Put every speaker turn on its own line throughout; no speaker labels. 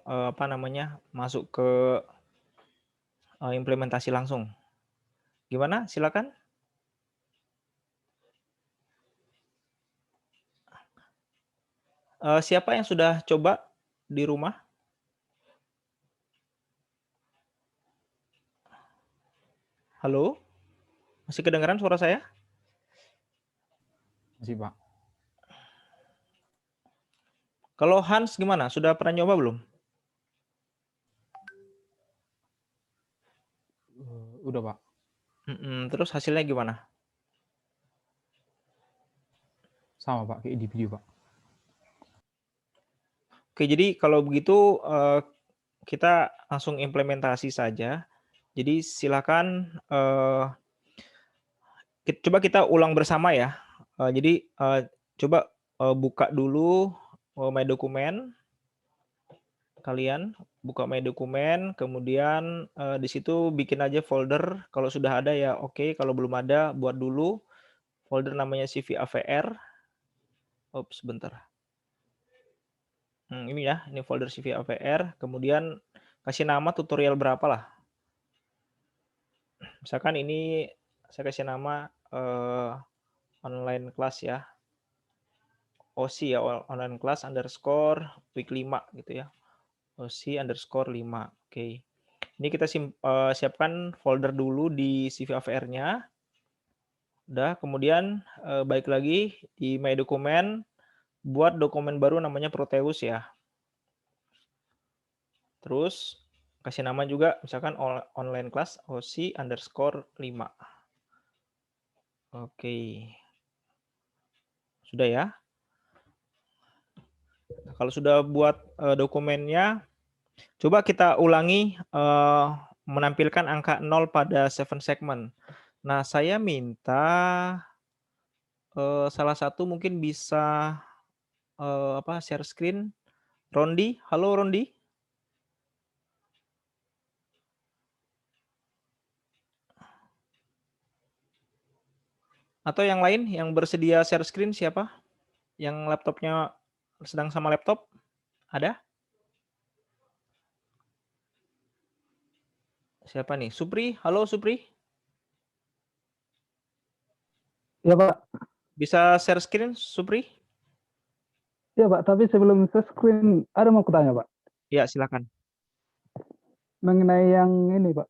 langsung masuk ke implementasi langsung. Gimana? Silakan. Siapa yang sudah coba di rumah? Halo? Masih kedengaran suara saya?
Masih, Pak.
Kalau Hans gimana? Sudah pernah nyoba belum?
Udah, Pak.
Terus hasilnya gimana?
Sama, Pak, kayak di video, Pak.
Oke, jadi kalau begitu kita langsung implementasi saja. Jadi silakan coba kita ulang bersama ya. Jadi coba buka dulu My Dokumen. Kalian buka My Dokumen, kemudian di situ bikin aja folder. Kalau sudah ada ya oke, kalau belum ada buat dulu folder namanya CV AVR. Ops, sebentar. Ini ya, ini folder CV AVR. Kemudian kasih nama tutorial berapa lah. Misalkan ini saya kasih nama online class ya. OC ya, online class underscore week 5 gitu ya. OC underscore 5. Oke. Ini kita siapkan folder dulu di CV AVR-nya. Udah, kemudian balik lagi di My Dokumen, buat dokumen baru namanya Proteus ya. Terus kasih nama juga misalkan online class OC underscore 5. Oke. Sudah ya. Nah, kalau sudah buat dokumennya, coba kita ulangi menampilkan angka 0 pada 7 segment. Nah, saya minta salah satu mungkin bisa share screen. Rondi, halo Rondi. Atau yang lain yang bersedia share screen siapa? Yang laptopnya sedang sama laptop? Ada? Siapa nih? Supri, halo Supri.
Ya Pak.
Bisa share screen Supri?
Ya Pak, tapi sebelum share screen ada mau kutanya Pak.
Ya silakan.
Mengenai yang ini Pak,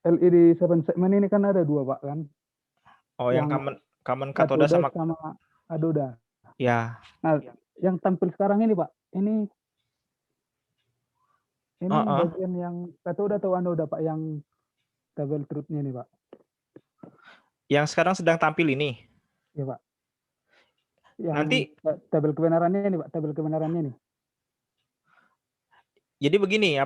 LED 7 segment ini kan ada 2 Pak kan?
Oh, yang common katoda sama
anoda.
ya.
Nah, yang tampil sekarang ini Pak, ini bagian yang katoda atau anoda Pak yang tabel truth-nya nih Pak?
Yang sekarang sedang tampil ini?
Ya Pak. Yang
Nanti
tabel kebenarannya ini Pak, tabel kebenarannya nih.
Jadi begini,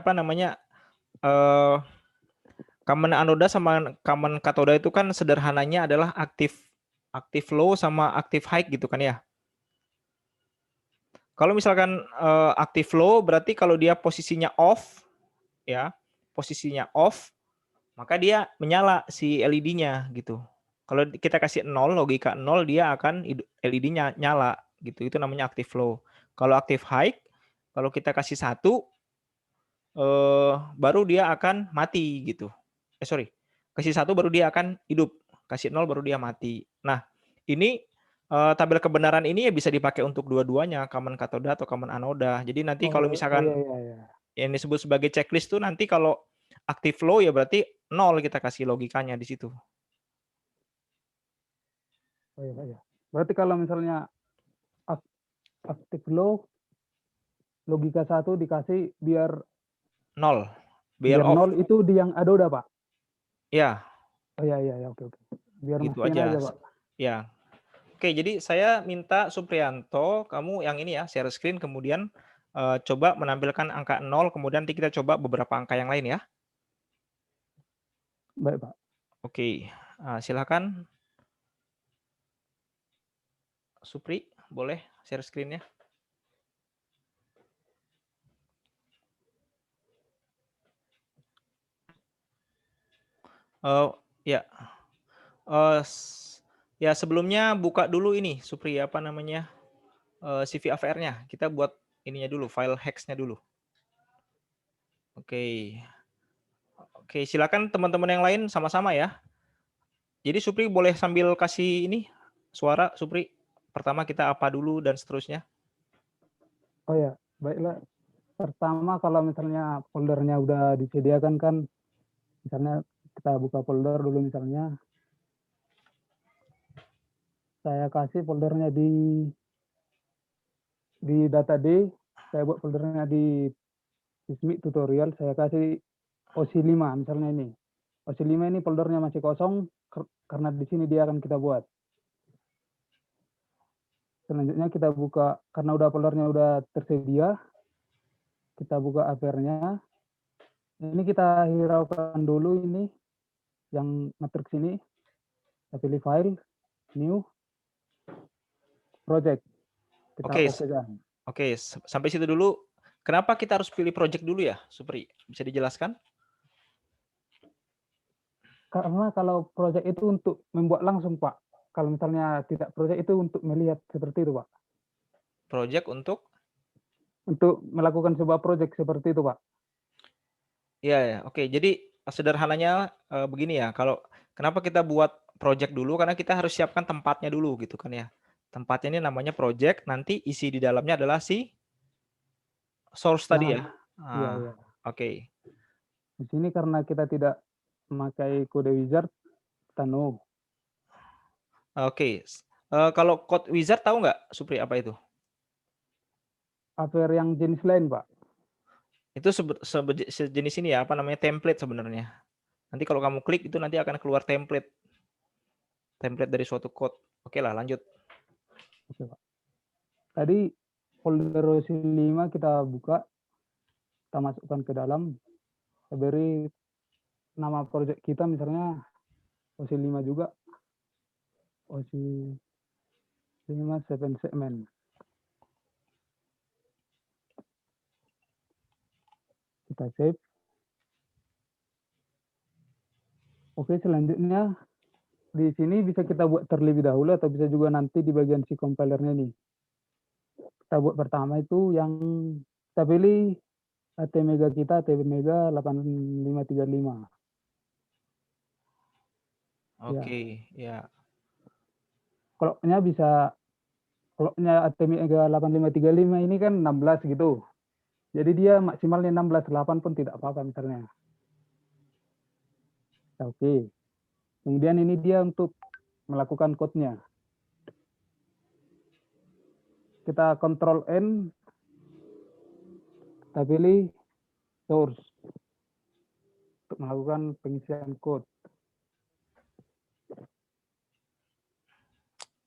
common anoda sama common katoda itu kan sederhananya adalah active low sama active high gitu kan ya. Kalau misalkan active low berarti kalau dia posisinya off ya, maka dia menyala si LED-nya gitu. Kalau kita kasih 0, logika 0 dia akan LED-nya nyala gitu. Itu namanya active low. Kalau active high, kalau kita kasih 1 baru dia akan mati gitu. Kasih 1 baru dia akan hidup, kasih 0 baru dia mati. Nah, ini tabel kebenaran ini ya bisa dipakai untuk dua-duanya, common katoda atau common anoda. Jadi nanti kalau misalkan yang disebut sebagai checklist tuh nanti kalau active low ya berarti 0 kita kasih logikanya di situ.
Oh iya. Berarti kalau misalnya active low, logika 1 dikasih biar
0.
Biar
off.
0 itu di yang anoda Pak?
Ya.
Oh iya, oke. Biar
Gitu
mastiin
aja.
aja Pak.
Ya. Oke, jadi saya minta Supriyanto, kamu yang ini ya, share screen kemudian coba menampilkan angka 0, kemudian nanti kita coba beberapa angka yang lain ya.
Baik Pak.
Oke, silakan. Supri, boleh share screen-nya? Ya. Ya sebelumnya buka dulu ini Supri CV AVR-nya. Kita buat ininya dulu, file hex-nya dulu. Oke. Oke, silakan teman-teman yang lain sama-sama ya. Jadi Supri boleh sambil kasih ini suara Supri. Pertama kita apa dulu dan seterusnya.
Oh ya, baiklah. Pertama kalau misalnya foldernya udah disediakan kan, misalnya kita buka folder dulu misalnya. Saya kasih foldernya di data D, saya buat foldernya di Sysmic tutorial, saya kasih OC5 misalnya ini. OC5 ini foldernya masih kosong karena di sini dia akan kita buat. Selanjutnya kita buka, karena udah foldernya udah tersedia, kita buka APR-nya. Ini kita hiraukan dulu ini, yang matriks ini. Kita pilih file, new, project. Kita
Oke,
oke kan.
oke, sampai situ dulu. Kenapa kita harus pilih project dulu ya, Supri? Bisa dijelaskan?
Karena kalau project itu untuk membuat langsung, Pak. Kalau misalnya tidak project itu untuk melihat seperti itu, Pak.
Project untuk?
Untuk melakukan sebuah project seperti itu, Pak.
Iya, ya. Oke. Jadi sederhananya begini ya. Kalau kenapa kita buat project dulu? Karena kita harus siapkan tempatnya dulu gitu kan ya. Tempatnya ini namanya project. Nanti isi di dalamnya adalah si source tadi ya.
Iya,
Ah,
iya.
oke.
Di sini karena kita tidak memakai kode wizard, kita no.
Oke. Kalau code wizard tahu nggak, Supri, apa itu?
APR yang jenis lain, Pak.
Itu sejenis ini ya, apa namanya, template sebenarnya. Nanti kalau kamu klik itu nanti akan keluar template dari suatu code. Oke lah, lanjut.
Oke, Pak. Tadi folder OC5 kita buka, kita masukkan ke dalam, kita beri nama project kita misalnya OC5 juga. OC5 7 segment. Kita save. Oke, selanjutnya di sini bisa kita buat terlebih dahulu atau bisa juga nanti di bagian si compilernya ini. Kita buat pertama itu yang kita pilih ATmega kita, ATmega 8535.
Oke, ya.
Clocknya bisa, clocknya ATmega 8535 ini kan 16 gitu. Jadi dia maksimalnya 16, 8 pun tidak apa-apa misalnya. Oke. Kemudian ini dia untuk melakukan code-nya. Kita Ctrl N, kita pilih source untuk melakukan pengisian code.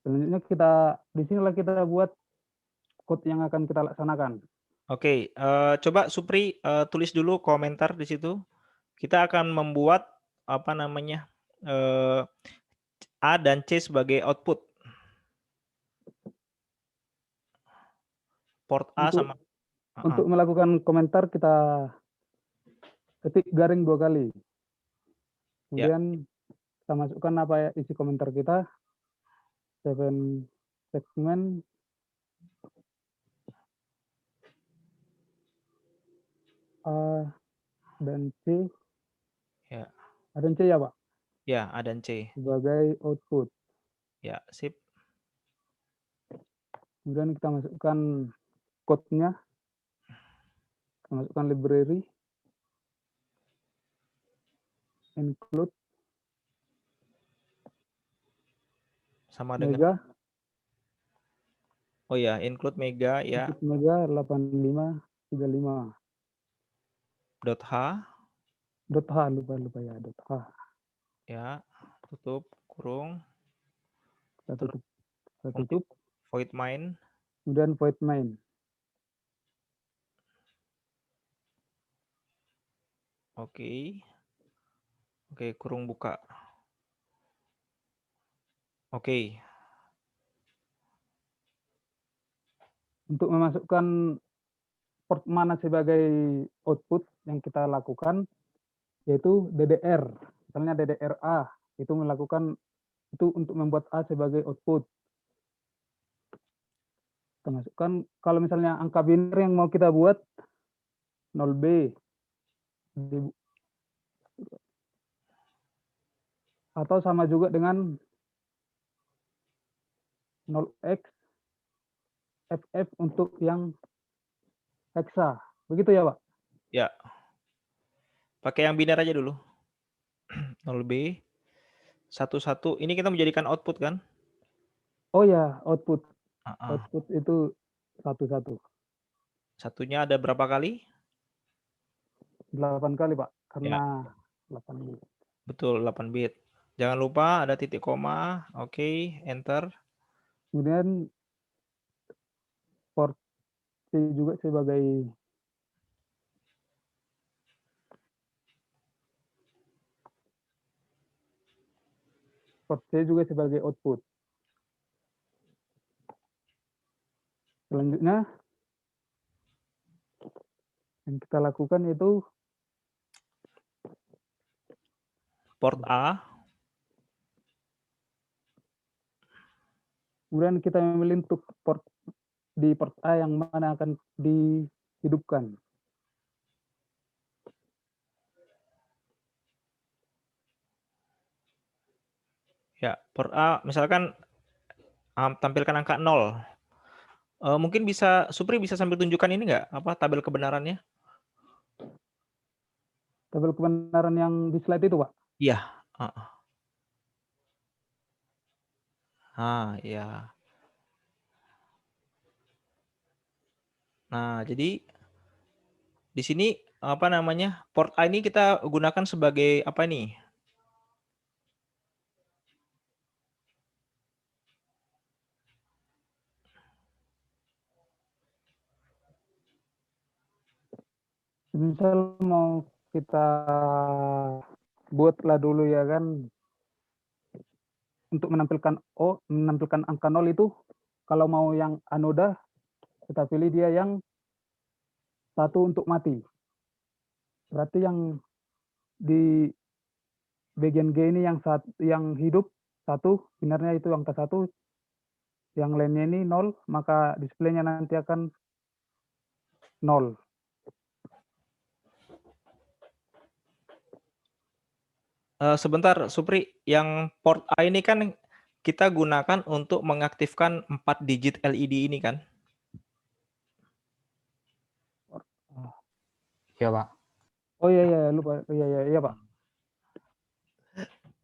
Selanjutnya di sinilah kita buat code yang akan kita laksanakan.
Oke, coba Supri tulis dulu komentar di situ. Kita akan membuat apa namanya, A dan C sebagai output. Port A sama.
Untuk melakukan komentar kita ketik garing 2 kali. Kemudian kita masukkan apa ya isi komentar kita. 7 segment A dan C.
Ya.
A dan C ya, Pak?
Ya, A dan C.
Sebagai output.
Ya, sip.
Kemudian kita masukkan code-nya. Kita masukkan library. Include.
Sama dengan.
Mega.
Oh ya, include mega ya.
Include mega 8535.
.h.
.h lupa ya, .h.
Ya, tutup kurung.
Kita tutup.
Void main.
Kemudian void main.
Oke. Oke, kurung buka. Oke.
Untuk memasukkan port mana sebagai output yang kita lakukan, yaitu DDR. Misalnya DDR A, itu melakukan itu untuk membuat A sebagai output. Kita masukkan, kalau misalnya angka biner yang mau kita buat 0B. di- atau sama juga dengan 0x FF untuk yang hexa. Begitu ya, Pak?
Ya, pakai yang biner aja dulu. 0B 11. Ini kita menjadikan output kan?
Oh ya, output.
Heeh.
Output itu 11.
Satunya ada berapa kali?
8 kali, Pak.
Ya,
Karena 8 bit.
betul 8 bit. Jangan lupa ada titik koma. Oke, enter.
Kemudian port C juga sebagai output. Selanjutnya yang kita lakukan itu
Port A.
kemudian kita memilih untuk di port A yang mana akan dihidupkan.
Ya, port A misalkan tampilkan angka 0. Mungkin bisa Supri bisa sambil tunjukkan ini nggak, apa tabel kebenarannya?
Tabel kebenaran yang di slide itu, Pak.
Iya, heeh. Iya. Nah, jadi di sini apa namanya, port A ini kita gunakan sebagai apa nih?
Misal mau kita buatlah dulu ya kan untuk menampilkan angka 0 itu kalau mau yang anoda kita pilih dia yang 1 untuk mati. Berarti yang di bagian G ini yang hidup 1, binarnya itu angka 1, yang lainnya ini 0, maka displaynya nanti akan 0.
Sebentar Supri, yang port A ini kan kita gunakan untuk mengaktifkan 4 digit LED ini kan?
Iya, Pak.
Oh iya lupa. Iya Pak.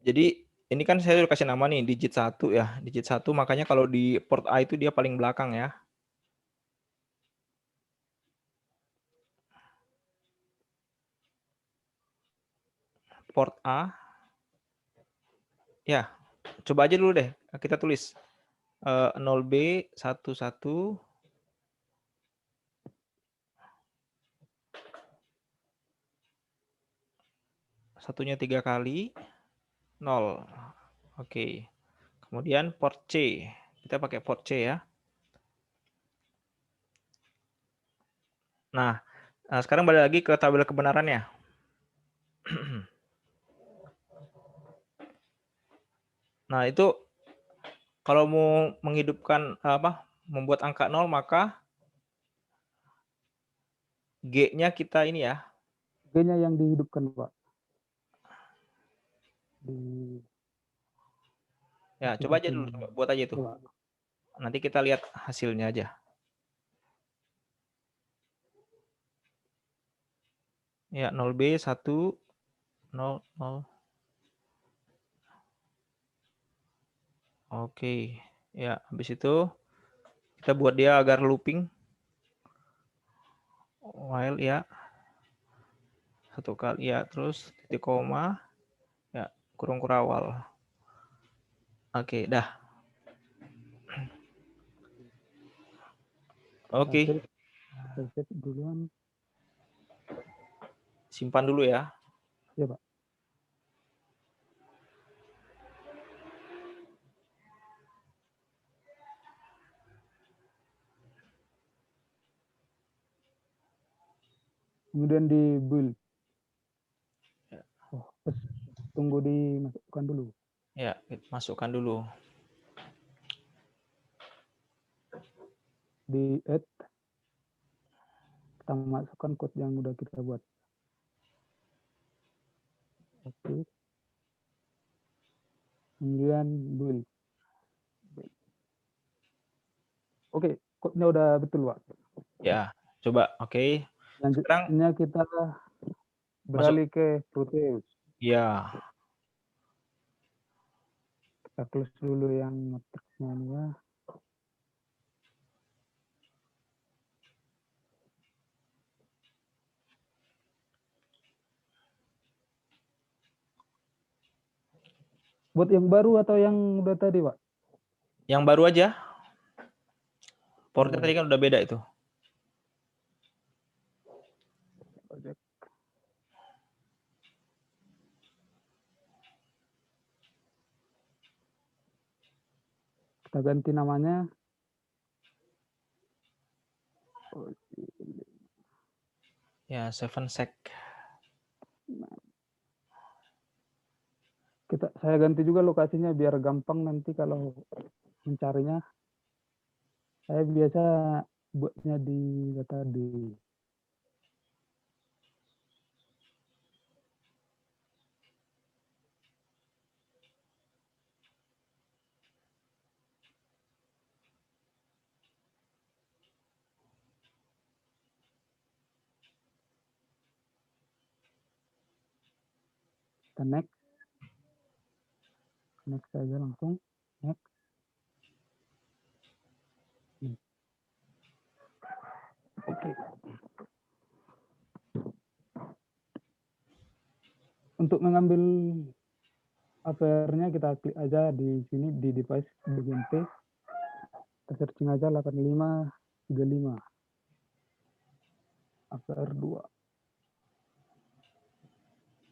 Jadi ini kan saya udah kasih nama nih digit 1 ya, digit 1 makanya kalau di port A itu dia paling belakang ya. Port A. Ya, coba aja dulu deh kita tulis 0B 11 satunya 3 kali 0. Oke. Kemudian port C. Kita pakai port C ya. Nah, sekarang balik lagi ke tabel kebenarannya. Nah, itu kalau mau menghidupkan membuat angka 0 maka G-nya kita ini ya.
G-nya yang dihidupkan, Pak.
Ya, coba aja dulu, buat aja itu.
Coba.
Nanti kita lihat hasilnya aja. Ya, 0B 1 0 0. Oke. Ya, habis itu kita buat dia agar looping. While ya. 1 kali ya, terus titik koma. Ya, kurung kurawal. Oke, dah. Oke.
Save duluan.
Simpan dulu ya.
Ya, Pak. Kemudian di build. Oh, tunggu dimasukkan dulu.
Ya, masukkan dulu.
Di add kita masukkan code yang udah kita buat. Oke. Kemudian build. Oke, code-nya udah betul, Pak.
Ya, coba. Oke. Sekarang
Selanjutnya kita beralih ke Proteus.
ya,
Kita close dulu yang matriksnya ini ya. Buat yang baru atau yang udah tadi, Pak?
yang baru aja. Portnya
Oh,
tadi kan udah beda itu.
project. Kita ganti namanya.
Ya, 7sec.
Saya ganti juga lokasinya biar gampang nanti kalau mencarinya. Saya biasa buatnya di data di kita next saja langsung next. Oke. Untuk mengambil APR-nya kita klik aja di sini di device bagian P. Kita searching aja 8535 APR 2.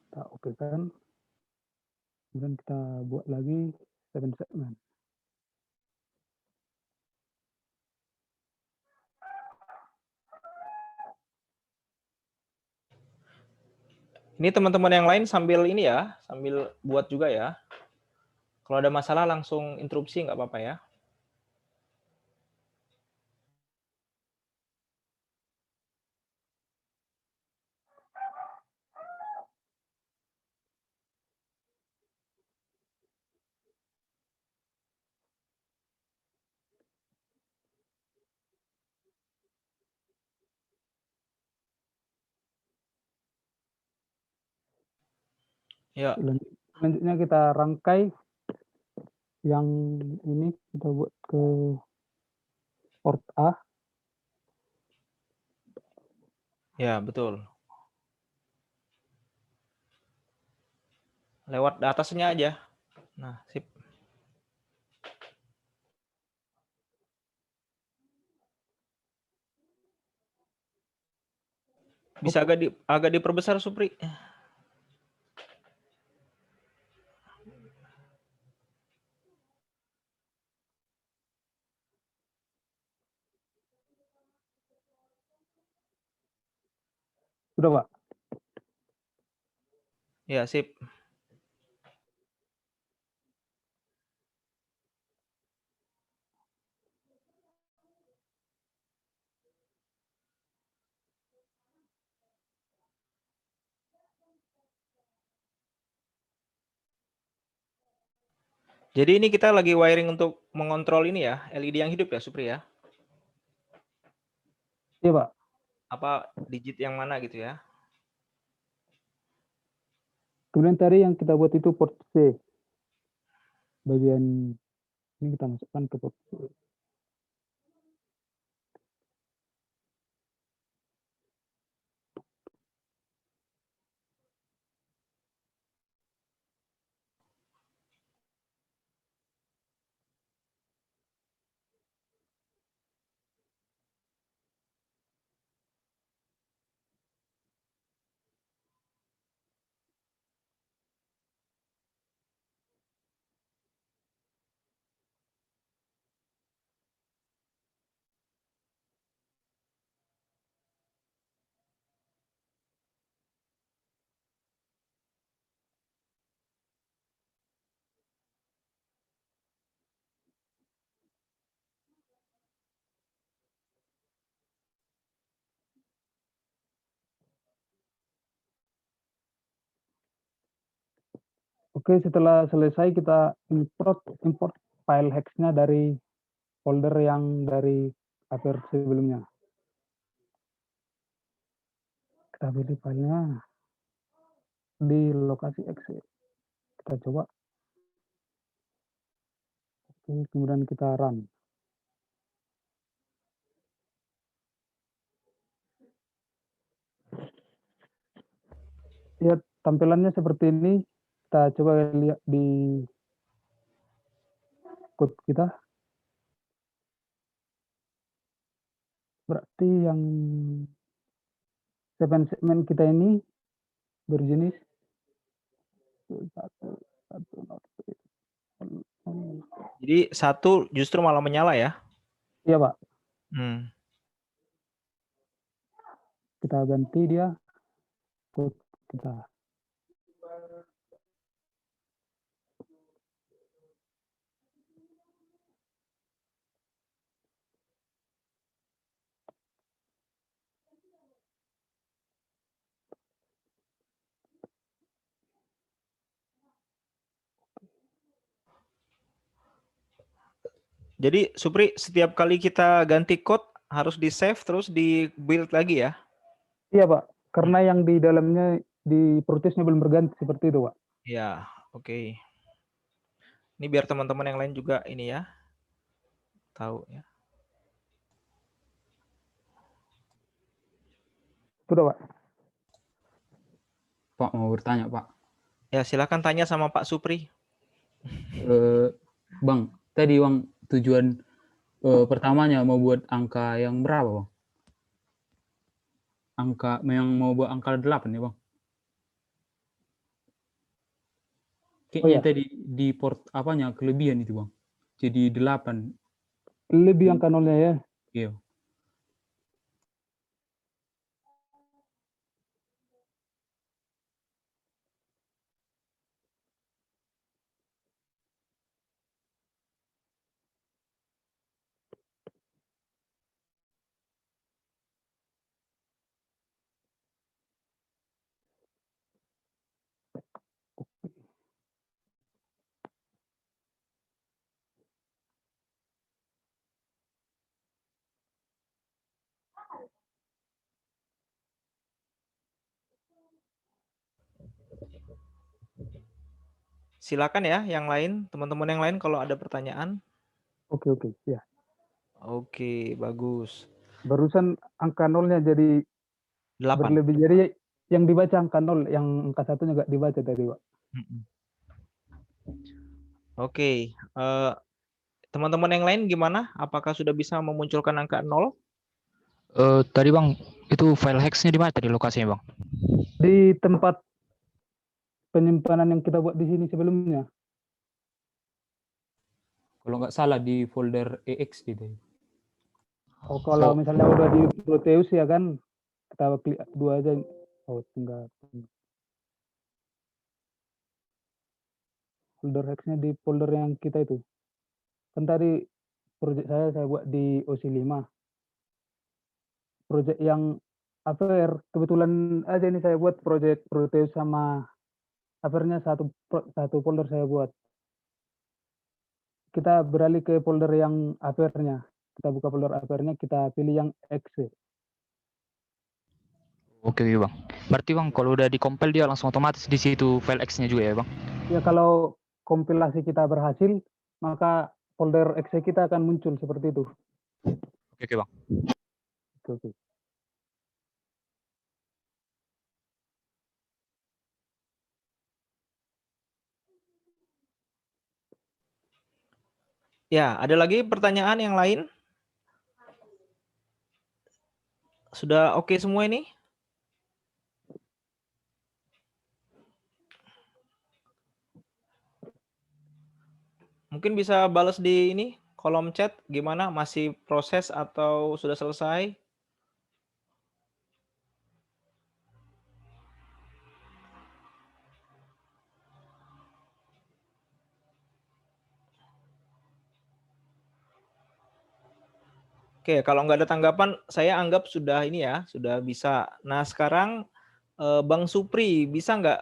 Kita oke kan. Kemudian kita buat lagi 7 segment.
Ini teman-teman yang lain sambil ini ya, sambil buat juga ya. Kalau ada masalah langsung interupsi nggak apa-apa ya. Ya.
Selanjutnya kita rangkai yang ini kita buat ke port A.
Ya, betul. Lewat atasnya aja. Nah, sip. Bisa agak diperbesar, Supri.
Sudah, Pak?
Ya, sip. Jadi ini kita lagi wiring untuk mengontrol ini ya, LED yang hidup ya, Supri ya?
Iya, Pak.
Apa digit yang mana gitu ya?
Kemudian tadi yang kita buat itu port C. Bagian ini kita masukkan ke port C. Oke, setelah selesai kita import file hex-nya dari folder yang dari APR sebelumnya. Kita pilih filenya di lokasi exe. Kita coba. Oke, kemudian kita run. Ya, tampilannya seperti ini. Kita coba lihat di code kita. Berarti yang segmen kita ini berjenis 1.
Jadi 1 justru malah menyala ya?
Iya, Pak. Kita ganti dia code kita.
Jadi Supri, setiap kali kita ganti code harus di save terus di build lagi ya?
Iya, Pak. Karena yang di dalamnya di protesnya belum berganti seperti itu, Pak.
Ya, oke. Ini biar teman-teman yang lain juga ini ya, tahu ya.
Sudah, Pak.
Pak mau bertanya, Pak.
Ya, silakan tanya sama Pak Supri.
Bang, tadi Bang tujuan pertamanya mau buat angka yang berapa, Bang? Angka yang mau buat angka 8 ya, Bang? Kayaknya tadi di port apanya kelebihan itu, Bang. Jadi 8.
Lebih angka nolnya ya.
Iya.
Silakan ya yang lain, teman-teman yang lain kalau ada pertanyaan.
Oke, ya.
Oke, bagus.
Barusan angka nolnya jadi
8.
berlebih. Jadi yang dibaca angka 0, yang angka 1-nya nggak dibaca tadi, Pak.
Oke, teman-teman yang lain gimana? Apakah sudah bisa memunculkan angka 0?
Tadi Bang, itu file hex-nya di mana tadi lokasinya, Bang?
Di tempat penyimpanan yang kita buat di sini sebelumnya.
Kalau nggak salah di folder EX gitu.
Oh, kalau misalnya udah di Proteus ya kan, kita klik 2 aja. Oh, tinggal folder hex-nya di folder yang kita itu. Kan tadi project saya buat di OC5. Project yang APR, kebetulan aja ini saya buat project Proteus sama APR-nya satu folder saya buat. Kita beralih ke folder yang APR-nya. Kita buka folder APR-nya, kita pilih yang exe.
Oke, Bang. Berarti Bang, kalau udah di-compile dia langsung otomatis di situ file X-nya juga ya, Bang?
Ya, kalau kompilasi kita berhasil, maka folder exe kita akan muncul seperti itu.
Oke, Bang.
Oke.
Ya, ada lagi pertanyaan yang lain? Sudah oke semua ini? Mungkin bisa balas di ini kolom chat gimana, masih proses atau sudah selesai? Oke, kalau nggak ada tanggapan, saya anggap sudah ini ya, sudah bisa. Nah, sekarang Bang Supri bisa nggak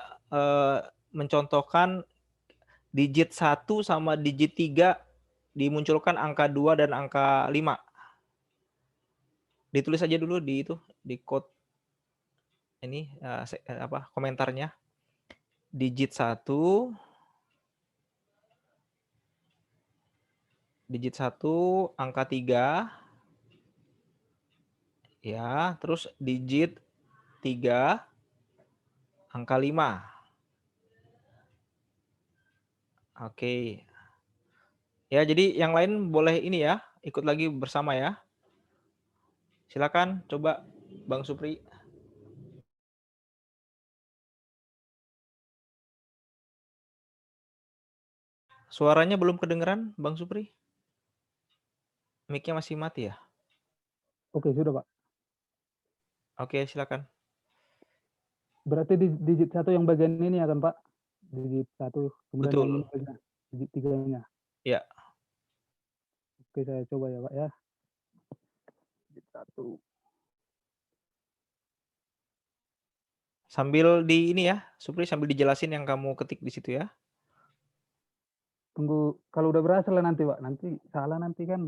mencontohkan digit 1 sama digit 3 dimunculkan angka 2 dan angka 5. Ditulis aja dulu di itu, di code ini komentarnya. Digit 1 angka 3 ya, terus digit 3 angka 5. Oke. Ya, jadi yang lain boleh ini ya, ikut lagi bersama ya. Silakan coba Bang Supri. Suaranya belum kedengeran Bang Supri? Mic-nya masih mati ya?
Oke, sudah Pak.
Oke, silakan.
Berarti digit 1 yang bagian ini ya kan Pak? Digit 1, kemudian yang ini
Betul.
bagian digit 3-nya.
Ya.
Oke, saya coba ya Pak ya. Digit 1.
Sambil di ini ya, Supri sambil dijelasin yang kamu ketik di situ ya.
Tunggu, kalau udah berhasil lah nanti Pak. Nanti salah nanti kan.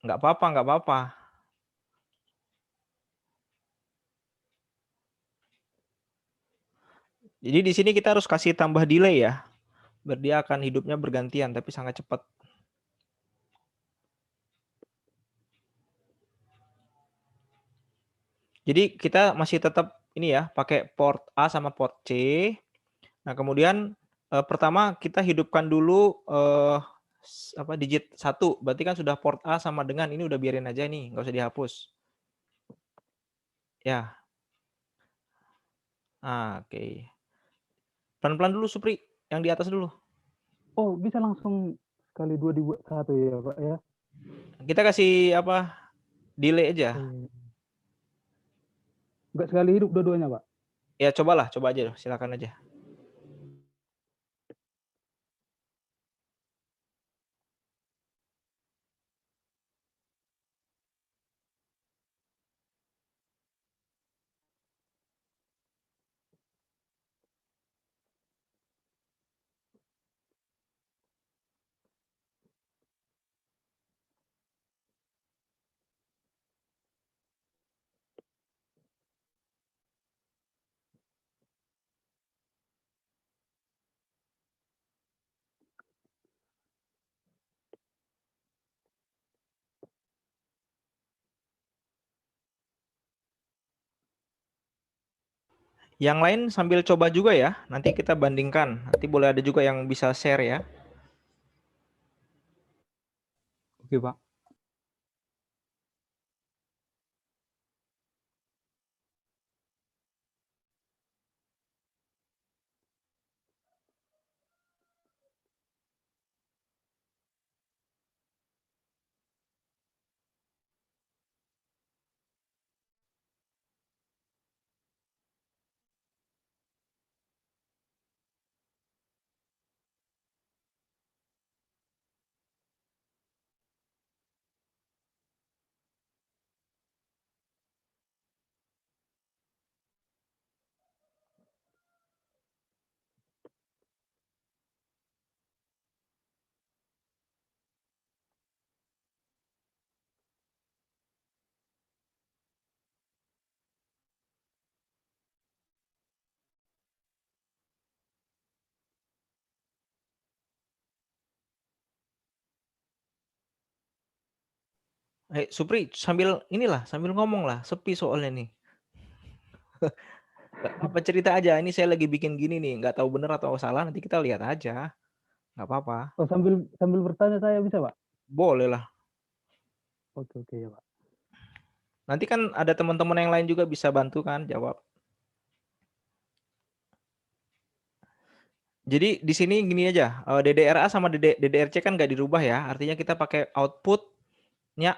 Nggak apa-apa, nggak apa-apa. Jadi di sini kita harus kasih tambah delay ya. Biar dia akan hidupnya bergantian tapi sangat cepat. Jadi kita masih tetap ini ya, pakai port A sama port C. Nah, kemudian pertama kita hidupkan dulu digit 1. Berarti kan sudah port A sama dengan ini udah biarin aja nih, nggak usah dihapus. Ya. Oke. Pelan-pelan dulu Supri, yang di atas dulu.
Oh, bisa langsung sekali dua dibuat satu ya Pak ya.
Kita kasih delay aja.
Enggak sekali hidup dua-duanya Pak.
Ya coba aja, silakan aja. Yang lain sambil coba juga ya, nanti kita bandingkan. Nanti boleh ada juga yang bisa share ya.
Oke, Pak.
Supri sambil ngomong lah, sepi soalnya nih. Apa cerita aja, ini saya lagi bikin gini nih, nggak tahu bener atau salah, nanti kita lihat aja. Nggak apa-apa.
Oh, sambil bertanya saya bisa Pak?
Boleh lah.
Oke ya Pak.
Nanti kan ada teman-teman yang lain juga bisa bantu kan jawab. Jadi di sini gini aja, DDRA sama DDRC kan nggak dirubah ya, artinya kita pakai outputnya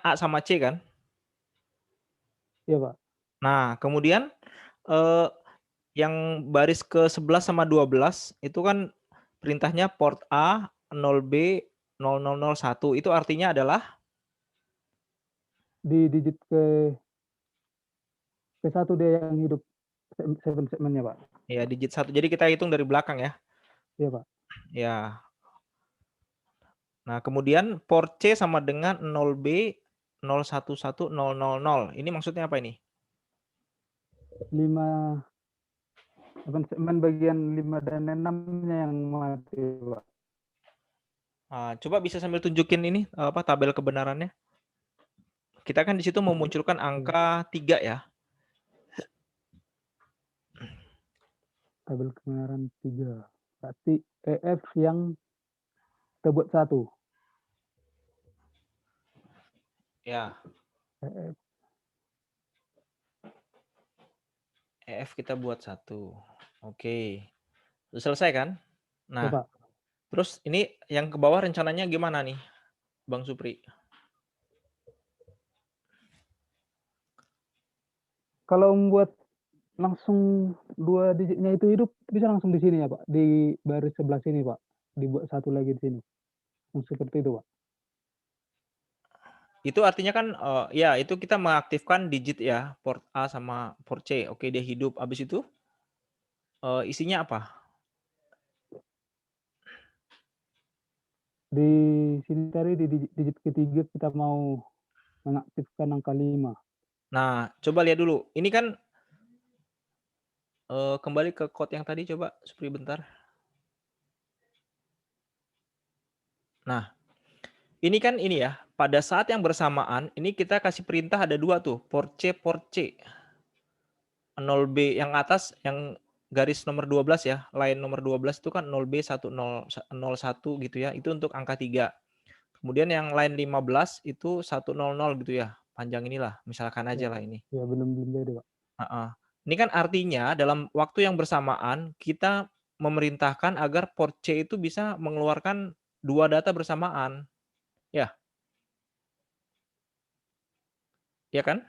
A sama C kan.
Iya Pak.
Nah, kemudian yang baris ke-11 sama 12 itu kan perintahnya port A 0B 0001, itu artinya adalah
Di digit ke satu dia yang hidup 7 segmennya Pak.
ya digit 1. Jadi kita hitung dari belakang ya.
Iya, Pak.
Ya. Nah, kemudian port C sama dengan 0B 011000. Ini maksudnya apa ini?
5 segmen bagian 5 dan 6-nya yang mati, Pak.
Coba bisa sambil tunjukin ini apa tabel kebenarannya. Kita kan di situ memunculkan angka 3 ya.
Tabel kebenaran 3. Berarti EF yang kita buat 1.
Ya,
EF.
EF kita buat 1. Oke. Sudah selesai kan?
Ya,
Nah,
Pak.
terus ini yang ke bawah rencananya gimana nih, Bang Supri?
Kalau membuat langsung 2 digitnya itu hidup, bisa langsung di sini ya, Pak? Di baris sebelah sini, Pak. Dibuat 1 lagi di sini. Seperti itu, Pak.
Itu artinya kan, ya itu kita mengaktifkan digit ya, port A sama port C. Oke, dia hidup. Habis itu, isinya apa?
Di sini tadi di digit ketiga kita mau mengaktifkan angka 5.
Nah, coba lihat dulu. Ini kan, kembali ke code yang tadi coba, Supri bentar. Nah, ini kan ini ya, pada saat yang bersamaan, ini kita kasih perintah ada 2 tuh, port C, port C. 0B yang atas yang garis nomor 12 ya, line nomor 12 itu kan 0B 1001 gitu ya, itu untuk angka 3. Kemudian yang line 15 itu 100 gitu ya, panjang inilah, misalkan
Ya,
aja lah ini.
ya belum jadi, Pak.
Heeh. Ini kan artinya dalam waktu yang bersamaan kita memerintahkan agar port C itu bisa mengeluarkan 2 data bersamaan. Ya, ya kan?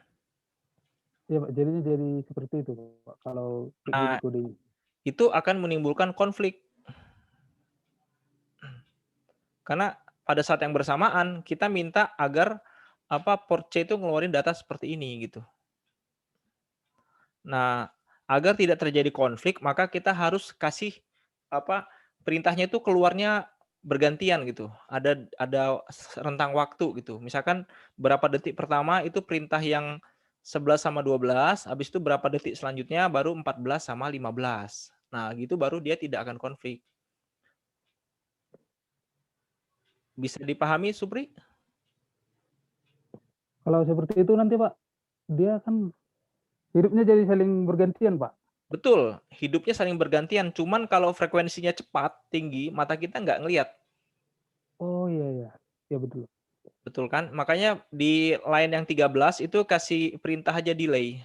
Iya, Pak, jadinya jadi seperti itu, Pak, kalau
Nah,
begini kodenya.
itu akan menimbulkan konflik. Karena pada saat yang bersamaan kita minta agar apa port C itu ngeluarin data seperti ini gitu. Nah, agar tidak terjadi konflik maka kita harus kasih apa perintahnya itu keluarnya bergantian gitu. Ada rentang waktu gitu. Misalkan berapa detik pertama itu perintah yang 11 sama 12, habis itu berapa detik selanjutnya baru 14 sama 15. Nah, gitu baru dia tidak akan konflik. Bisa dipahami, Supri?
Kalau seperti itu nanti, Pak, dia kan hidupnya jadi saling bergantian, Pak.
Betul, hidupnya saling bergantian. Cuman kalau frekuensinya cepat, tinggi, mata kita nggak ngelihat.
Oh, iya, iya. Iya, betul.
Betul kan? Makanya di line yang 13 itu kasih perintah aja delay.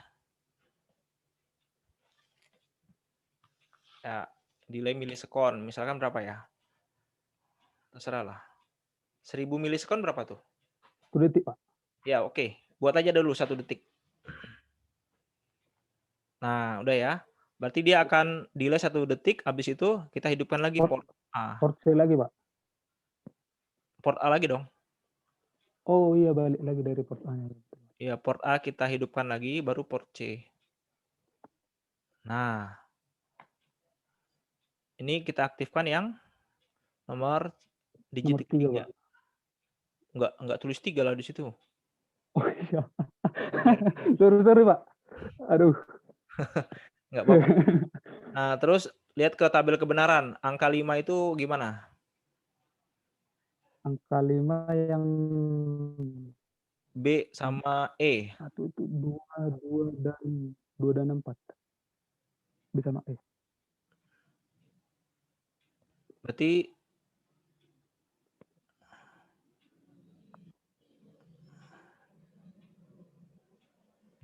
Ya, delay milisekon. Misalkan berapa ya? Terserah lah. 1000 milisekon berapa tuh?
1 detik, Pak.
Ya, oke. Buat aja dulu 1 detik. Nah, udah ya. Berarti dia akan delay 1 detik, habis itu kita hidupkan lagi
Port
port A.
port C lagi, Pak.
Port A lagi dong.
Oh, iya, balik lagi dari port A-nya.
Ya, port A kita hidupkan lagi, baru port C. Nah, ini kita aktifkan yang nomor digit
Nomor 3,
ketiga.
Pak.
Enggak tulis 3 lah di situ.
Oh, iya. Sorry, Pak. Aduh.
Enggak apa-apa. Nah, terus lihat ke tabel kebenaran. Angka 5 itu gimana?
Angka 5 yang
B sama E.
1 itu 2 dan 4. B sama E.
Berarti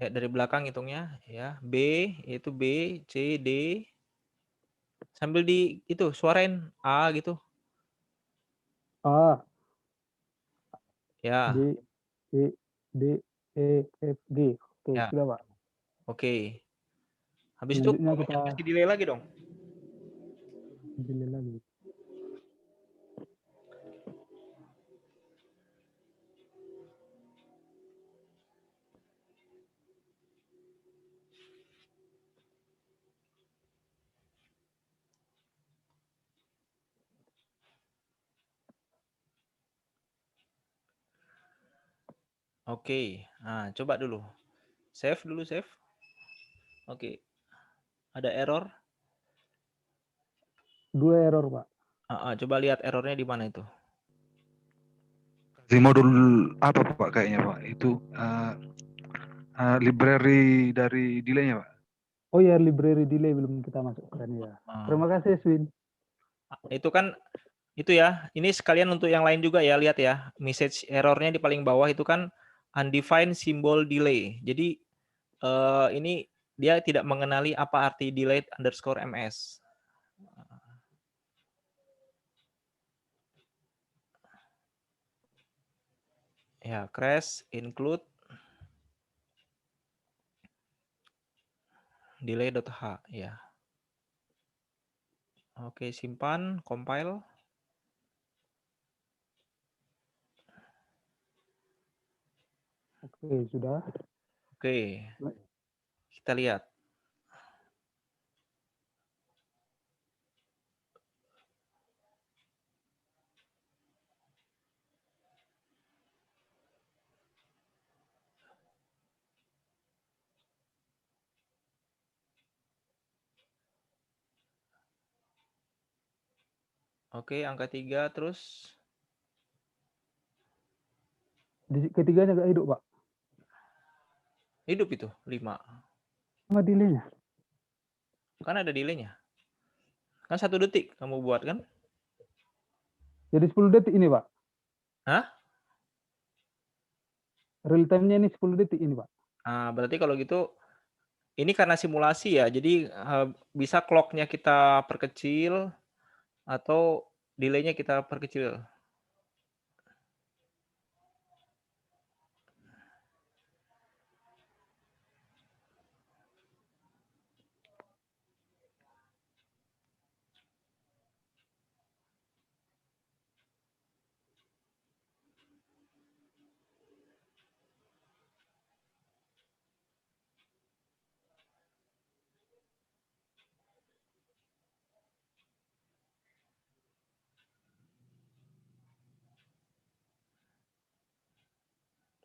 ya dari belakang hitungnya ya. B itu B, C, D. Sambil di itu suarain A gitu.
A,
Ya,
B, C, D, E, F, G. Oke,
ya.
sudah, Pak.
Oke. Habis itu
Selanjutnya kita
promesnya kasih delay lagi dong.
delay lagi.
Oke. Nah, coba dulu. Save dulu, save. Oke. Ada error.
2 error, Pak.
Coba lihat errornya di mana itu.
Di modul apa Pak kayaknya Pak? Itu library dari delay-nya Pak.
Oh ya, library delay belum kita masukkan ya. Terima kasih, Swin.
Itu kan itu ya. Ini sekalian untuk yang lain juga ya, lihat ya. Message errornya di paling bawah itu kan undefined symbol delay. Jadi ini dia tidak mengenali apa arti delayed underscore ms. Ya, crash include delay.h ya. Oke, simpan, compile.
Oke, sudah.
Oke. Kita lihat. Oke, angka 3 terus.
Di ketiganya nggak hidup, Pak.
Hidup itu 5.
Nggak delay-nya.
Kan ada delay-nya. Kan 1 detik kamu buat kan?
Jadi 10 detik ini, Pak.
Hah?
Real time-nya ini 10 detik ini, Pak.
Berarti kalau gitu ini karena simulasi ya. Jadi bisa clock-nya kita perkecil atau delay-nya kita perkecil.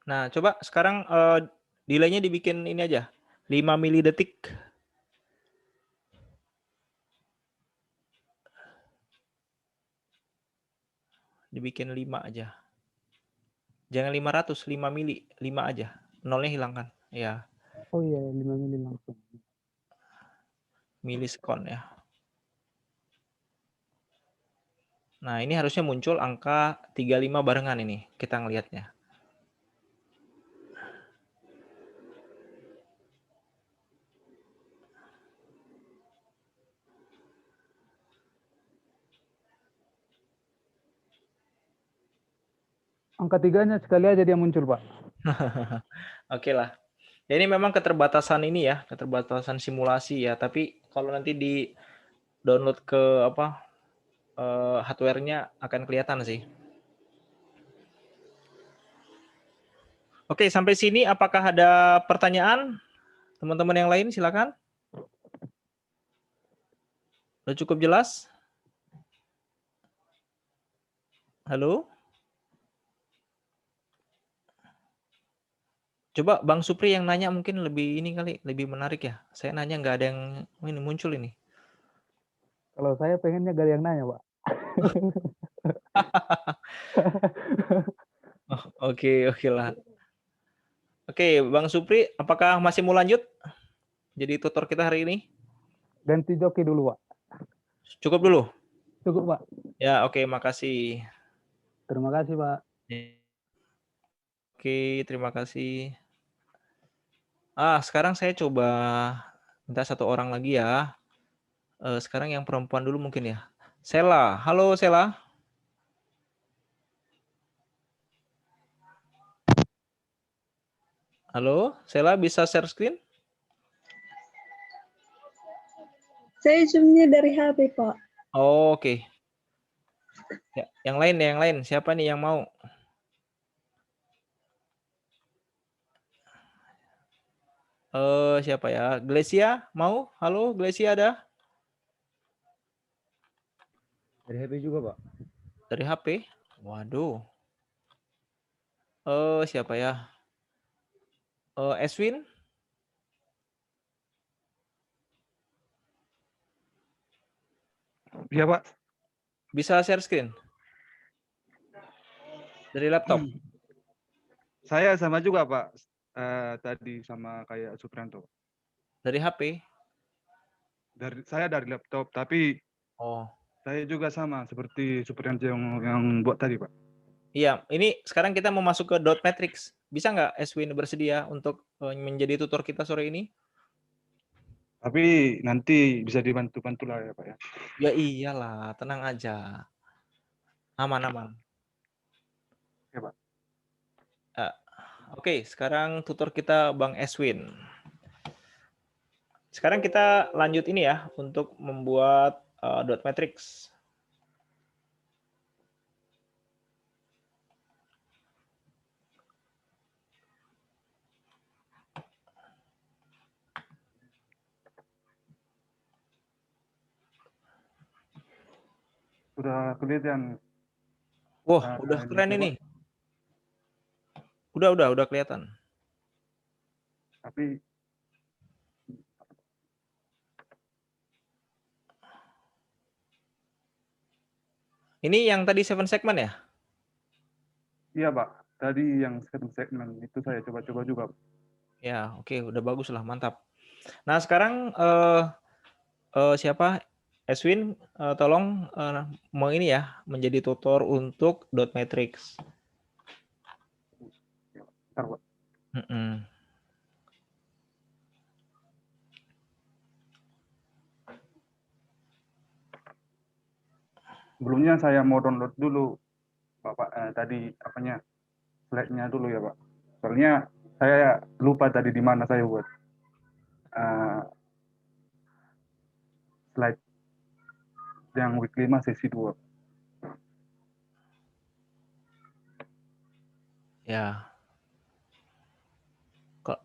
Nah, coba sekarang delay-nya dibikin ini aja. 5 mili detik. Dibikin 5 aja. Jangan 500, 5 mili, 5 aja. Nolnya hilangkan. Ya,
Oh iya, 5 mili langsung.
milisekon ya. Nah, ini harusnya muncul angka 35 barengan ini. Kita ngelihatnya.
Angka 3-nya sekali aja dia muncul, Pak.
Oke lah. Ya, ini memang keterbatasan ini ya, keterbatasan simulasi ya. Tapi kalau nanti di download ke hardware-nya akan kelihatan sih. Oke, sampai sini apakah ada pertanyaan? Teman-teman yang lain silakan. Udah cukup jelas? Halo? Coba Bang Supri yang nanya mungkin lebih ini kali, lebih menarik ya. Saya nanya nggak ada yang ini muncul ini.
Kalau saya pengennya gak ada yang nanya, Pak.
Oke lah. Oke, Bang Supri, apakah masih mau lanjut? Jadi tutor kita hari ini?
Ganti joki dulu, Pak.
Cukup dulu?
Cukup, Pak.
Ya, oke, makasih.
Terima kasih, Pak.
Oke, terima kasih. Sekarang saya coba minta 1 orang lagi ya. Sekarang yang perempuan dulu mungkin ya. Sela, halo Sela. Halo, Sela bisa share screen?
Saya zoom-nya dari HP, Pak.
Oh, oke. Ya, yang lain. Siapa nih yang mau? Siapa ya? Glesia mau? Halo, Glesia ada?
Dari HP juga, Pak.
Dari HP? Waduh. Siapa ya? Eswin?
Iya, Pak.
Bisa share screen? Dari laptop?
Saya sama juga, Pak. Tadi sama kayak Suprianto.
Dari HP?
Saya dari laptop, tapi
Oh.
saya juga sama seperti Suprianto yang buat tadi, Pak.
Iya, ini sekarang kita mau masuk ke dot matrix. Bisa nggak Eswin bersedia untuk menjadi tutor kita sore ini?
Tapi nanti bisa dibantu-bantu lah ya, Pak ya.
Ya iyalah, tenang aja. Aman-aman.
Ya, Pak.
Oke, sekarang tutor kita Bang Eswin. Sekarang kita lanjut ini ya untuk membuat dot matrix.
Sudah kelihatan.
Wah, udah keren ini. Udah kelihatan.
Tapi
ini yang tadi 7 segment ya?
iya, Pak. Tadi yang segmen itu saya coba-coba juga.
Ya, oke, udah bagus lah, mantap. Nah, sekarang siapa? Eswin, tolong mau ini ya, menjadi tutor untuk dot matrix.
Bentar, Pak. Sebelumnya saya mau download dulu, Bapak, tadi apanya slide-nya dulu ya, Pak. Soalnya saya lupa tadi di mana saya buat slide yang week 5 sesi 2.
Ya. Kok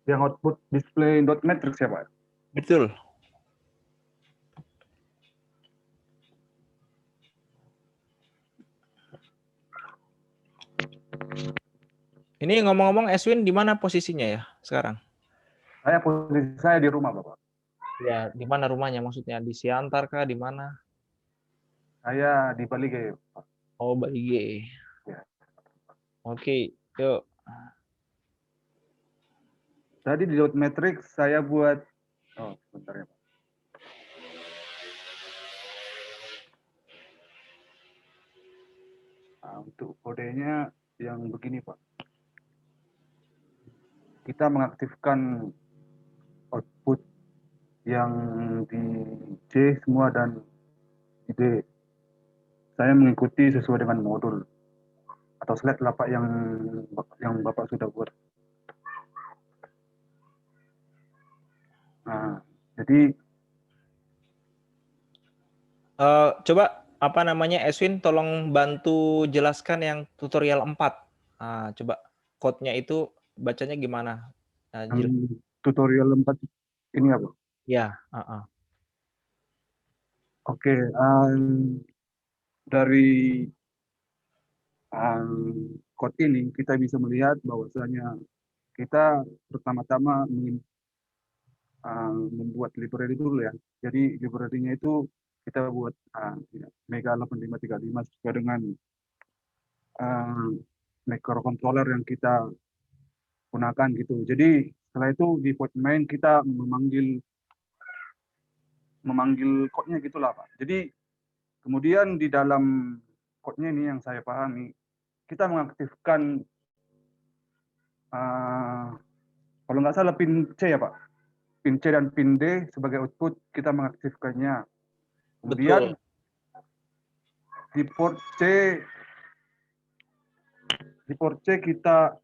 Yang output display dot matrix ya, Pak?
betul. Ini ngomong-ngomong Eswin di mana posisinya ya sekarang?
Posisi saya di rumah, Bapak.
Ya, di mana rumahnya maksudnya? Di Siantar kah? Di mana?
Saya di Bali, Pak.
Oh, Bali G.
Ya.
Oke, yuk.
Tadi di dot matrix saya buat sebentar ya, Pak. Untuk kodenya yang begini, Pak. Kita mengaktifkan output yang di C semua dan di D. Saya mengikuti sesuai dengan modul atau slide lah, Pak, yang Bapak sudah buat. Nah, jadi
Coba apa namanya Eswin tolong bantu jelaskan yang tutorial 4. Nah, coba code-nya itu bacanya gimana? Nah,
tutorial 4 ini apa?
Ya,
Oke, dari code ini kita bisa melihat bahwasanya kita pertama-tama membuat library dulu ya. Jadi library-nya itu kita buat Mega 8535 sesuai dengan microcontroller yang kita gunakan gitu. Jadi setelah itu di void main kita memanggil code-nya gitulah, Pak. Jadi kemudian di dalam code-nya ini yang saya pahami, kita mengaktifkan kalau nggak salah pin C ya, Pak. Pin C dan pin D sebagai output kita mengaktifkannya. Kemudian di port C kita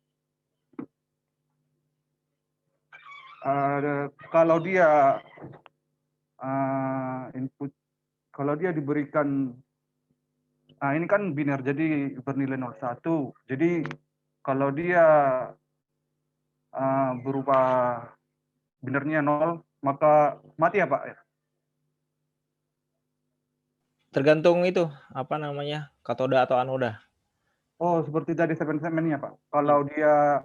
kalau dia input, kalau dia diberikan ini kan biner, jadi bernilai 01. Jadi kalau dia berupa binernya 0, maka mati ya Pak?
Tergantung itu, apa namanya, katoda atau anoda.
Oh, seperti tadi segmen-segmennya Pak. Kalau dia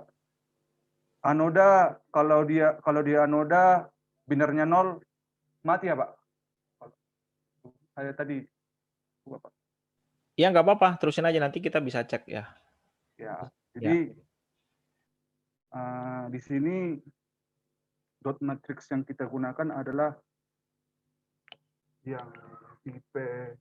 anoda, kalau dia anoda, binernya 0, mati ya Pak? Saya tadi lupa, Pak.
Ya nggak apa-apa, terusin aja, nanti kita bisa cek ya.
Ya, jadi di sini dot matrix yang kita gunakan adalah yang tipe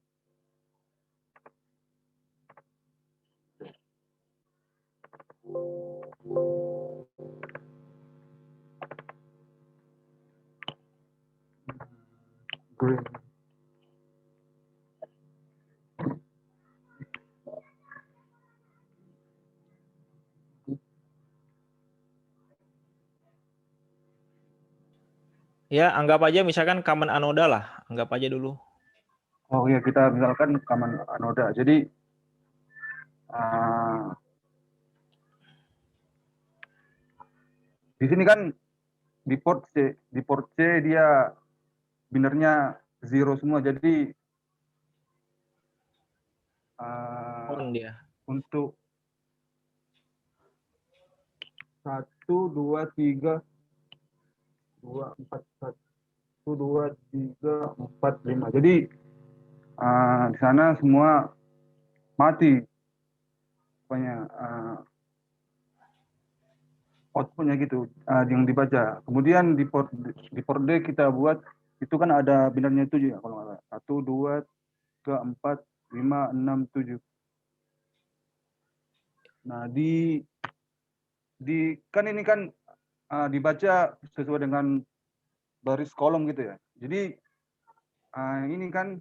green.
Ya, anggap aja misalkan common anoda lah, anggap aja dulu.
Oh ya, kita misalkan common anoda. Jadi di sini kan di port C dia binernya 0 semua. Jadi
On dia.
untuk 1, 2, 3, 2, 4, 1, 2, 3, 4, 5. Jadi di sana semua mati. Pokoknya outputnya gitu yang dibaca. Kemudian di port D kita buat itu kan ada binernya 7 ya kalau nggak salah. 1, 2, 3, 4, 5, 6, 7. Nah di kan ini kan dibaca sesuai dengan baris kolom gitu ya. Jadi ini kan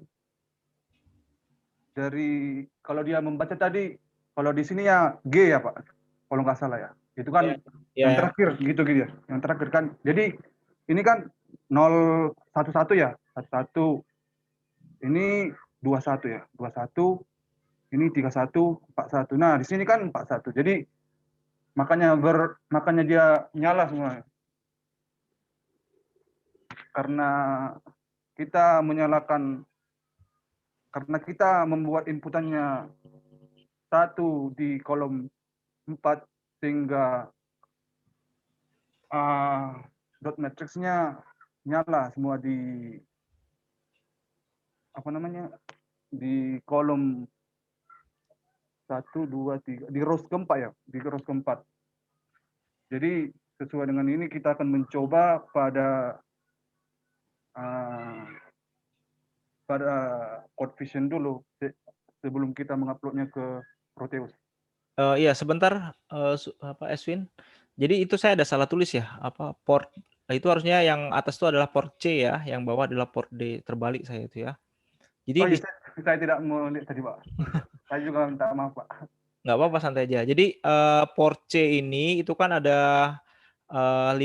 dari kalau dia membaca tadi, kalau di sini ya G ya Pak, kalau nggak salah ya. Itu kan yang terakhir gitu ya, yang terakhir kan. Jadi ini kan 011 ya, 11. Ini 21 ya, 21. Ini 31, 41. Nah di sini kan 41. Jadi makanya dia nyala semua. Karena kita membuat inputannya 1 di kolom 4 sehingga dot matrixnya nyala semua di di kolom 1, 2, 3 di rows keempat ya, di rows keempat. Jadi sesuai dengan ini kita akan mencoba pada CodeVision dulu sebelum kita menguploadnya ke Proteus.
Iya sebentar, Eswin. Jadi itu saya ada salah tulis ya, port itu harusnya yang atas itu adalah port C ya, yang bawah adalah port D, terbalik saya itu ya. Jadi
saya tidak mau lihat tadi Pak. Saya juga minta maaf Pak.
Nggak apa-apa, santai aja. Jadi port C ini itu kan ada 5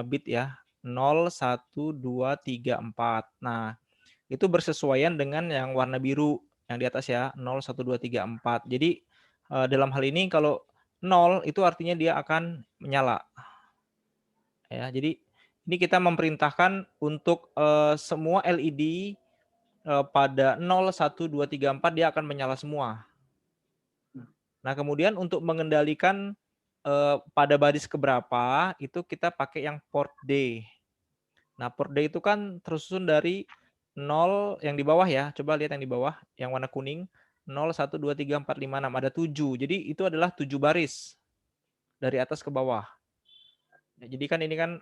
bit ya, 0, 1, 2, 3, 4. Nah itu bersesuaian dengan yang warna biru yang di atas ya, 0, 1, 2, 3, 4. Jadi dalam hal ini kalau 0 itu artinya dia akan menyala. Ya, jadi ini kita memerintahkan untuk semua LED pada 0, 1, 2, 3, 4 dia akan menyala semua. Nah, kemudian untuk mengendalikan pada baris keberapa itu kita pakai yang port D. Nah, port D itu kan tersusun dari 0 yang di bawah ya. Coba lihat yang di bawah, yang warna kuning. 0, 1, 2, 3, 4, 5, 6. Ada 7. Jadi itu adalah 7 baris dari atas ke bawah. Ya, jadi kan ini kan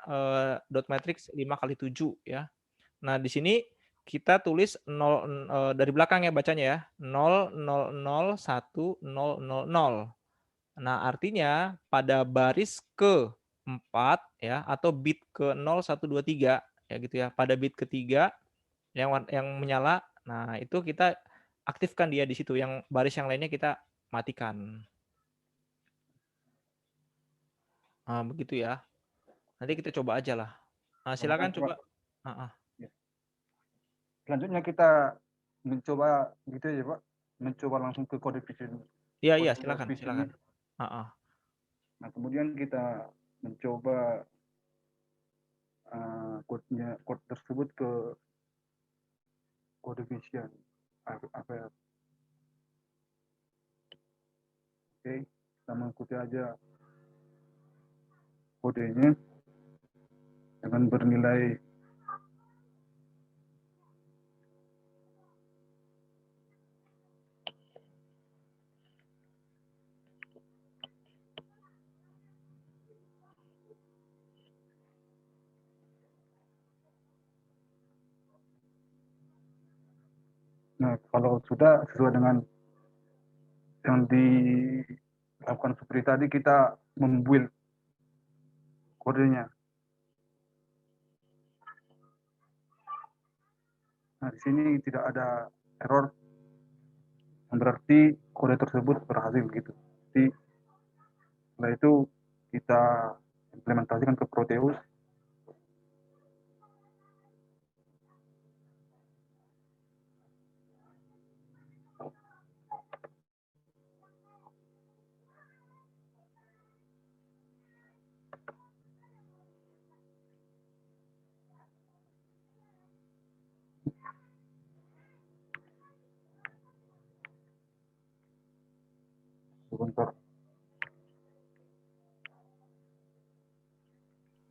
dot matrix 5 kali 7 ya. Nah, di sini kita tulis 0 dari belakang ya bacanya ya. 0, 0, 0, 1, 0, 0, 0. Nah, artinya pada baris ke-4 ya atau bit ke-0, 1, 2, 3 ya gitu ya. Pada bit ketiga yang menyala, nah itu kita aktifkan dia di situ. Yang baris yang lainnya kita matikan. Nah, begitu ya. Nanti kita coba aja lah. Nah, silakan coba.
Selanjutnya kita mencoba gitu aja Pak. mencoba langsung ke kode vision.
Iya,
Kode
silakan,
vision
silakan.
ini.
Heeh.
Nah, kemudian kita mencoba kode tersebut ke kode vision. Oke, kita mengikuti aja kodenya dengan bernilai Nah, kalau sudah sesuai dengan yang dilakukan seperti tadi, kita membuild kodenya. Nah, di sini tidak ada error, yang berarti kode tersebut berhasil gitu. Jadi setelah itu kita implementasikan ke Proteus. Sebentar.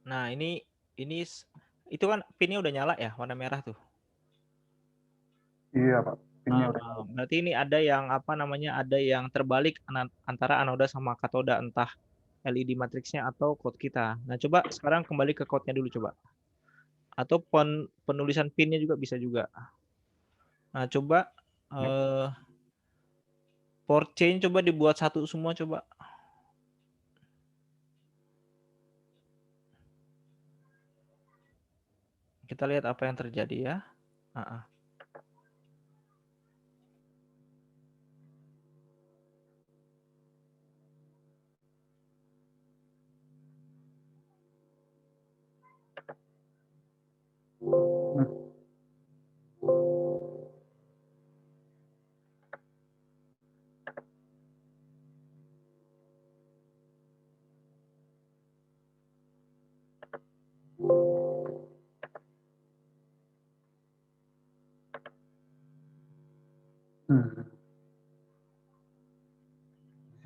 Nah, itu kan pinnya udah nyala ya, warna merah tuh.
Iya, Pak. Pinnya udah.
Berarti ini ada yang ada yang terbalik antara anoda sama katoda, entah LED matriksnya atau code kita. Nah, coba sekarang kembali ke code-nya dulu coba. Atau penulisan pinnya juga bisa juga. Nah, coba port chain coba dibuat satu semua coba. Kita lihat apa yang terjadi ya.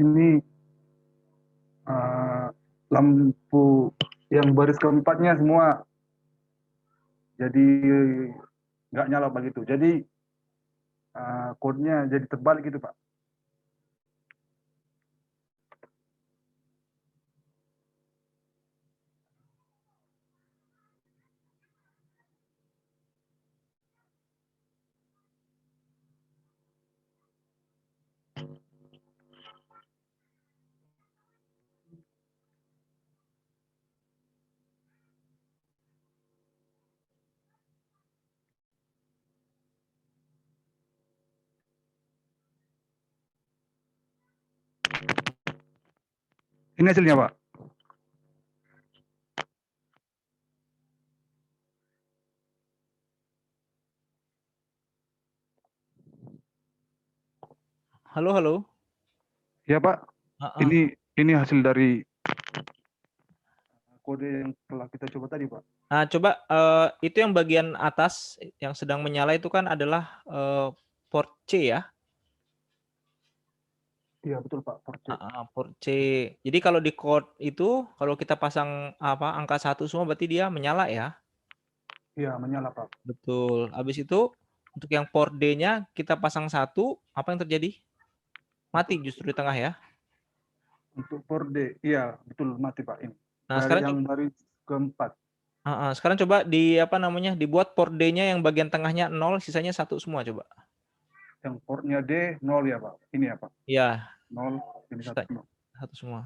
Sini lampu yang baris keempatnya semua jadi nggak nyala begitu. Jadi kodenya jadi terbalik gitu, Pak. Ini hasilnya, Pak.
Halo, halo.
Ya, Pak. Ini hasil dari kode yang telah kita coba tadi, Pak.
Nah, coba itu yang bagian atas yang sedang menyala itu kan adalah port C ya.
Iya, betul, Pak. Port C.
Port C. Jadi kalau di code itu kalau kita pasang angka 1 semua berarti dia menyala ya.
Iya, menyala, Pak.
Betul. Habis itu untuk yang port D-nya kita pasang 1, apa yang terjadi? Mati justru di tengah ya.
Untuk port D, iya, betul mati, Pak, ini.
Nah,
Dari
sekarang
yang baris keempat.
sekarang coba dibuat port D-nya yang bagian tengahnya 0, sisanya 1 semua coba.
Yang portnya D 0 ya, Pak. Ini ya, Pak.
Iya.
0, ini 1 semua.
1 semua.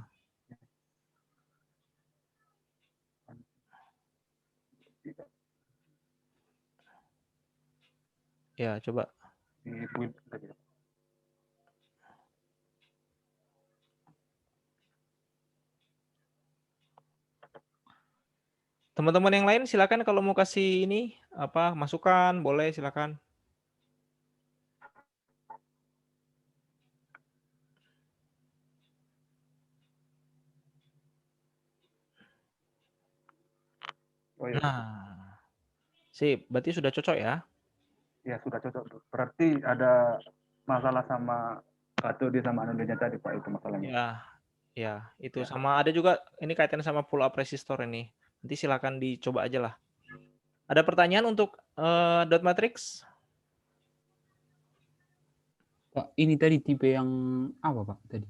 Ya, coba. Teman-teman yang lain silakan kalau mau kasih masukan, boleh silakan.
Oh iya,
Nah, sip. Berarti sudah cocok ya?
ya sudah cocok. Berarti ada masalah sama katode sama anodenya tadi Pak, itu masalahnya.
Ya, ya. Itu
Ya.
sama ada juga ini kaitannya sama pull up resistor ini. Nanti silakan dicoba aja lah. Ada pertanyaan untuk dot matrix?
Pak, ini tadi tipe yang apa Pak tadi?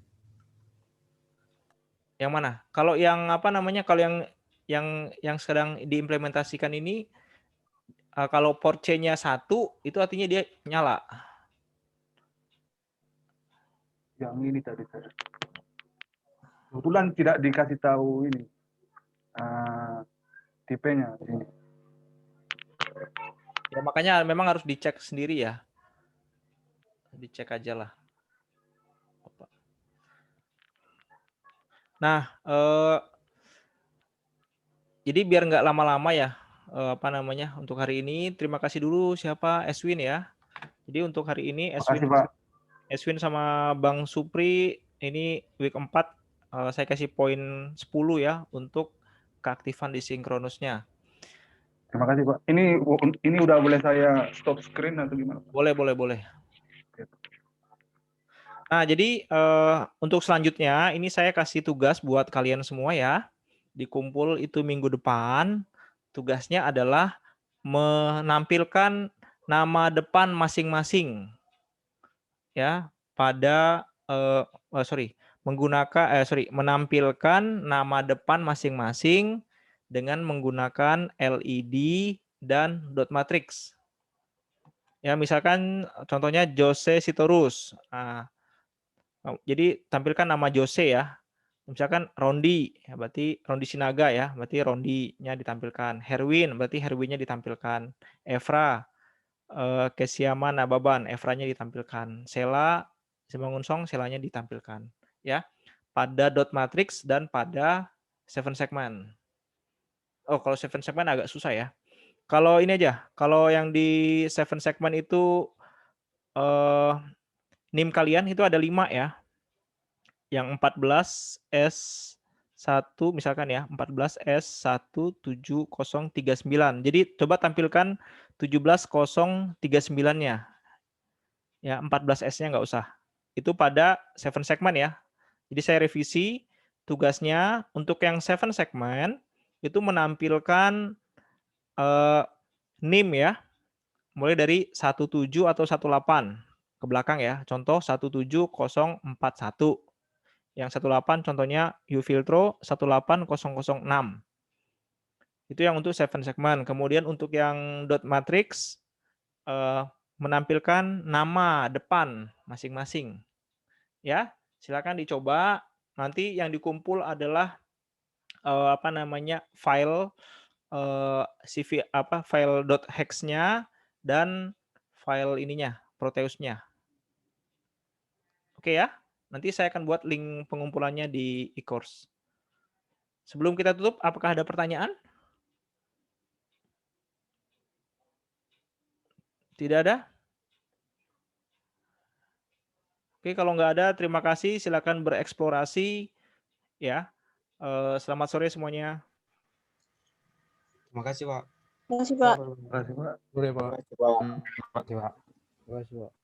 Yang mana? Kalau yang apa namanya? Kalau yang sedang diimplementasikan ini kalau port C-nya 1 itu artinya dia nyala.
Yang ini tadi. Kebetulan tidak dikasih tahu ini tipenya di sini.
Ya makanya memang harus dicek sendiri ya. Dicek aja lah. Nah, jadi biar nggak lama-lama ya, apa namanya, untuk hari ini terima kasih dulu siapa Eswin ya. Jadi untuk hari ini
Makasih Pak.
Eswin sama Bang Supri ini week 4 saya kasih poin 10 ya untuk keaktifan di sinkronusnya.
Terima kasih Pak. Ini udah boleh saya stop screen atau gimana?
Boleh. Nah, jadi untuk selanjutnya ini saya kasih tugas buat kalian semua ya. Dikumpul itu minggu depan. Tugasnya adalah menampilkan nama depan masing-masing ya pada menampilkan nama depan masing-masing dengan menggunakan LED dan dot matrix. Ya, misalkan contohnya Jose Sitorus. Nah, jadi tampilkan nama Jose ya. Misalkan Rondi, ya berarti Rondi Sinaga ya, berarti Rondinya ditampilkan. Herwin, berarti Herwinnya ditampilkan. Evra, Kesiaman Nababan, Evranya ditampilkan. Sela, Simangunsong, Selanya ditampilkan. Ya, pada dot matrix dan pada 7 segment. Oh, kalau 7 segment agak susah ya. Kalau ini aja, kalau yang di 7 segment itu NIM kalian itu ada 5 ya. Yang 14S1 misalkan ya, 14S17039. Jadi coba tampilkan 17039-nya. Ya, 14S-nya nggak usah. Itu pada 7 segment ya. Jadi saya revisi tugasnya untuk yang 7 segment itu menampilkan NIM ya. Mulai dari 17 atau 18 ke belakang ya. Contoh 17041. Yang 18 contohnya Ufiltro 18006. Itu yang untuk 7 segment. Kemudian untuk yang dot matrix menampilkan nama depan masing-masing. Ya, silakan dicoba. Nanti yang dikumpul adalah file file .hex-nya dan file ininya, Proteus-nya. Oke ya. Nanti saya akan buat link pengumpulannya di e-course. Sebelum kita tutup, apakah ada pertanyaan? Tidak ada? Oke, kalau nggak ada, terima kasih. Silakan bereksplorasi. Ya. Selamat sore semuanya.
Terima kasih Pak.
Terima kasih, Pak.
Terima kasih Pak.
Terima kasih Pak.
Pak.
Terima kasih Pak.